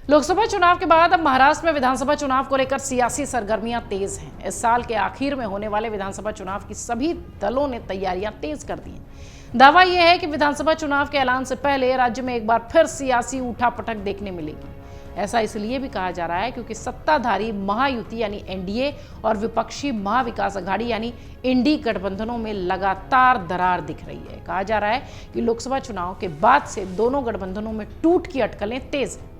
लोकसभा चुनाव के बाद अब महाराष्ट्र में विधानसभा चुनाव को लेकर सियासी सरगर्मियां तेज हैं। इस साल के आखिर में होने वाले विधानसभा चुनाव की सभी दलों ने तैयारियां तेज कर दी हैं। दावा यह है कि विधानसभा चुनाव के ऐलान से पहले राज्य में एक बार फिर सियासी उठापटक देखने मिलेगी। ऐसा इसलिए भी कहा जा रहा है क्योंकि सत्ताधारी महायुति यानी एनडीए और विपक्षी महाविकास अघाड़ी यानी इंडी गठबंधनों में लगातार दरार दिख रही है। कहा जा रहा है कि लोकसभा चुनाव के बाद से दोनों गठबंधनों में टूट की अटकलें तेज हैं।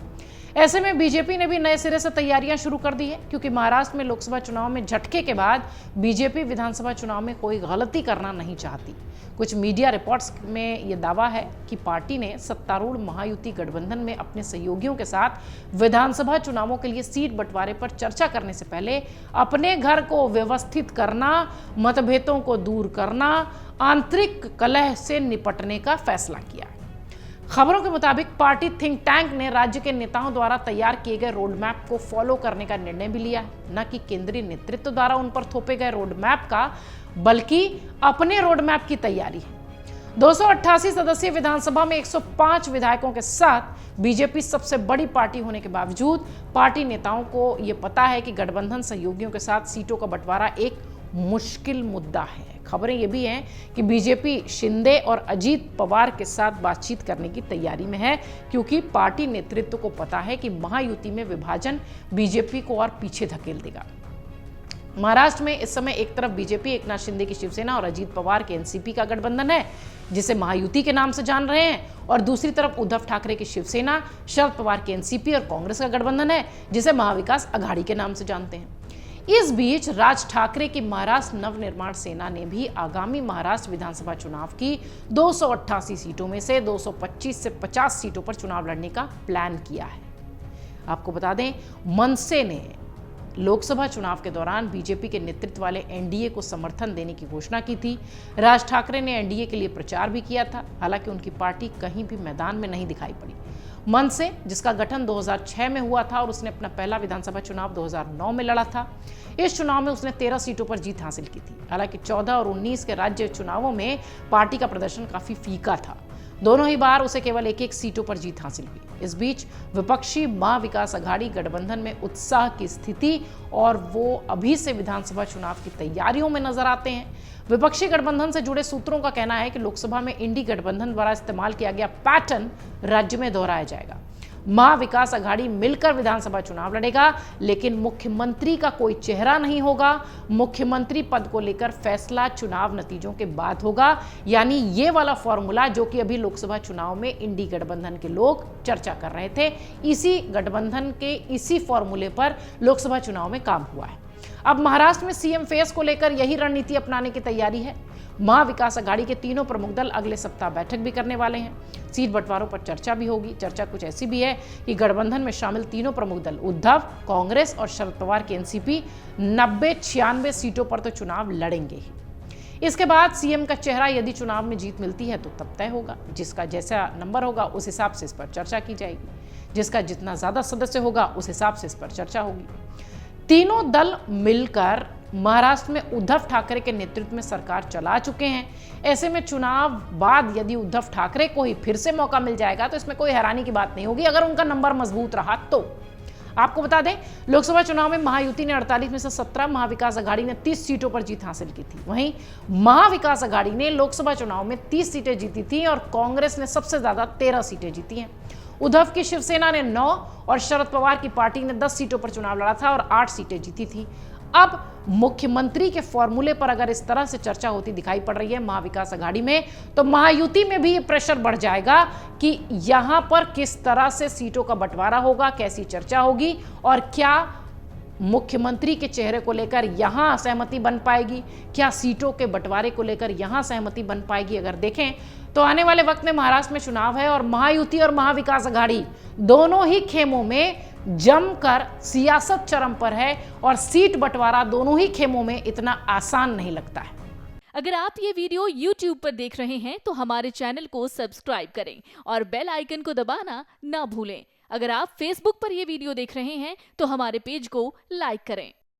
ऐसे में बीजेपी ने भी नए सिरे से तैयारियां शुरू कर दी है, क्योंकि महाराष्ट्र में लोकसभा चुनाव में झटके के बाद बीजेपी विधानसभा चुनाव में कोई गलती करना नहीं चाहती। कुछ मीडिया रिपोर्ट्स में यह दावा है कि पार्टी ने सत्तारूढ़ महायुति गठबंधन में अपने सहयोगियों के साथ विधानसभा चुनावों के लिए सीट बंटवारे पर चर्चा करने से पहले अपने घर को व्यवस्थित करना, मतभेदों को दूर करना, आंतरिक कलह से निपटने का फैसला किया। खबरों के मुताबिक पार्टी थिंक टैंक ने राज्य के नेताओं द्वारा तैयार किए गए रोड मैप को फॉलो करने का निर्णय भी लिया है, न कि केंद्रीय नेतृत्व द्वारा उन पर थोपे गए रोड मैप का, बल्कि अपने रोड मैप की तैयारी है। 288 सदस्यीय विधानसभा में 105 विधायकों के साथ बीजेपी सबसे बड़ी पार्टी होने के बावजूद पार्टी नेताओं को यह पता है कि गठबंधन सहयोगियों के साथ सीटों का बंटवारा एक मुश्किल मुद्दा है। खबरें ये भी हैं कि बीजेपी शिंदे और अजीत पवार के साथ बातचीत करने की तैयारी में है, क्योंकि पार्टी नेतृत्व को पता है कि महायुति में विभाजन बीजेपी को और पीछे धकेल देगा। महाराष्ट्र में इस समय एक तरफ बीजेपी एकनाथ शिंदे की शिवसेना और अजीत पवार के एनसीपी का गठबंधन है, जिसे महायुति के नाम से जान रहे हैं, और दूसरी तरफ उद्धव ठाकरे की शिवसेना, शरद पवार की एनसीपी और कांग्रेस का गठबंधन है, जिसे महाविकास अघाड़ी के नाम से जानते हैं। इस बीच राज ठाकरे की महाराष्ट्र नवनिर्माण सेना ने भी आगामी महाराष्ट्र विधानसभा चुनाव की 288 सीटों में से 225 से 50 सीटों पर चुनाव लड़ने का प्लान किया है। आपको बता दें, मनसे ने लोकसभा चुनाव के दौरान बीजेपी के नेतृत्व वाले एनडीए को समर्थन देने की घोषणा की थी। राज ठाकरे ने एनडीए के लिए प्रचार भी किया था, हालांकि उनकी पार्टी कहीं भी मैदान में नहीं दिखाई पड़ी। मनसे, जिसका गठन 2006 में हुआ था और उसने अपना पहला विधानसभा चुनाव 2009 में लड़ा था, इस चुनाव में उसने 13 सीटों पर जीत हासिल की थी। हालांकि 14 और 19 के राज्य चुनावों में पार्टी का प्रदर्शन काफी फीका था। दोनों ही बार उसे केवल एक सीटों पर जीत हासिल हुई। इस बीच विपक्षी महाविकास अघाड़ी गठबंधन में उत्साह की स्थिति और वो अभी से विधानसभा चुनाव की तैयारियों में नजर आते हैं। विपक्षी गठबंधन से जुड़े सूत्रों का कहना है कि लोकसभा में इंडी गठबंधन द्वारा इस्तेमाल किया गया पैटर्न राज्य में दोहराया जाएगा। महाविकास अघाड़ी मिलकर विधानसभा चुनाव लड़ेगा, लेकिन मुख्यमंत्री का कोई चेहरा नहीं होगा। मुख्यमंत्री पद को लेकर फैसला चुनाव नतीजों के बाद होगा, यानी ये वाला फॉर्मूला जो कि अभी लोकसभा चुनाव में इंडी गठबंधन के लोग चर्चा कर रहे थे, इसी गठबंधन के इसी फॉर्मूले पर लोकसभा चुनाव में काम हुआ है। अब महाराष्ट्र में सीएम फेस को लेकर यही रणनीति अपनाने की तैयारी है। महाविकास अघाड़ी के तीनों प्रमुख दल अगले सप्ताह बैठक भी करने वाले हैं। सीट बंटवारों पर चर्चा भी होगी। चर्चा कुछ ऐसी भी है कि गठबंधन में शामिल तीनों प्रमुख दल उद्धव, कांग्रेस और शरद पवार के एनसीपी 90-96 सीटों पर तो चुनाव लड़ेंगे ही। इसके बाद सीएम का चेहरा यदि चुनाव में जीत मिलती है तो तब तय होगा। जिसका जैसा नंबर होगा उस हिसाब से इस पर चर्चा की जाएगी। जिसका जितना ज्यादा सदस्य होगा उस हिसाब से इस पर चर्चा होगी। तीनों दल मिलकर महाराष्ट्र में उद्धव ठाकरे के नेतृत्व में सरकार चला चुके हैं। ऐसे में चुनाव बाद यदि उद्धव ठाकरे को ही फिर से मौका मिल जाएगा तो इसमें कोई हैरानी की बात नहीं होगी, अगर उनका नंबर मजबूत रहा तो। आपको बता दें, लोकसभा चुनाव में महायुति ने 48 में से 17, महाविकास अघाड़ी ने 30 सीटों पर जीत हासिल की थी। वहीं महाविकास अघाड़ी ने लोकसभा चुनाव में 30 सीटें जीती थी और कांग्रेस ने सबसे ज्यादा 13 सीटें जीती हैं। उद्धव की शिवसेना ने 9 और शरद पवार की पार्टी ने 10 सीटों पर चुनाव लड़ा था और 8 सीटें जीती थी। अब मुख्यमंत्री के फॉर्मूले पर अगर इस तरह से चर्चा होती दिखाई पड़ रही है महाविकास अघाड़ी में, तो महायुति में भी ये प्रेशर बढ़ जाएगा कि यहां पर किस तरह से सीटों का बंटवारा होगा, कैसी चर्चा होगी और क्या मुख्यमंत्री के चेहरे को लेकर यहां सहमति बन पाएगी, क्या सीटों के बंटवारे को लेकर यहां सहमति बन पाएगी। अगर देखें तो आने वाले वक्त में महाराष्ट्र में चुनाव है और महायुति और महाविकास अघाड़ी दोनों ही खेमों में जमकर सियासत चरम पर है और सीट बंटवारा दोनों ही खेमों में इतना आसान नहीं लगता है। अगर आप ये वीडियो YouTube पर देख रहे हैं तो हमारे चैनल को सब्सक्राइब करें और बेल आइकन को दबाना ना भूलें। अगर आप Facebook पर ये वीडियो देख रहे हैं तो हमारे पेज को लाइक करें।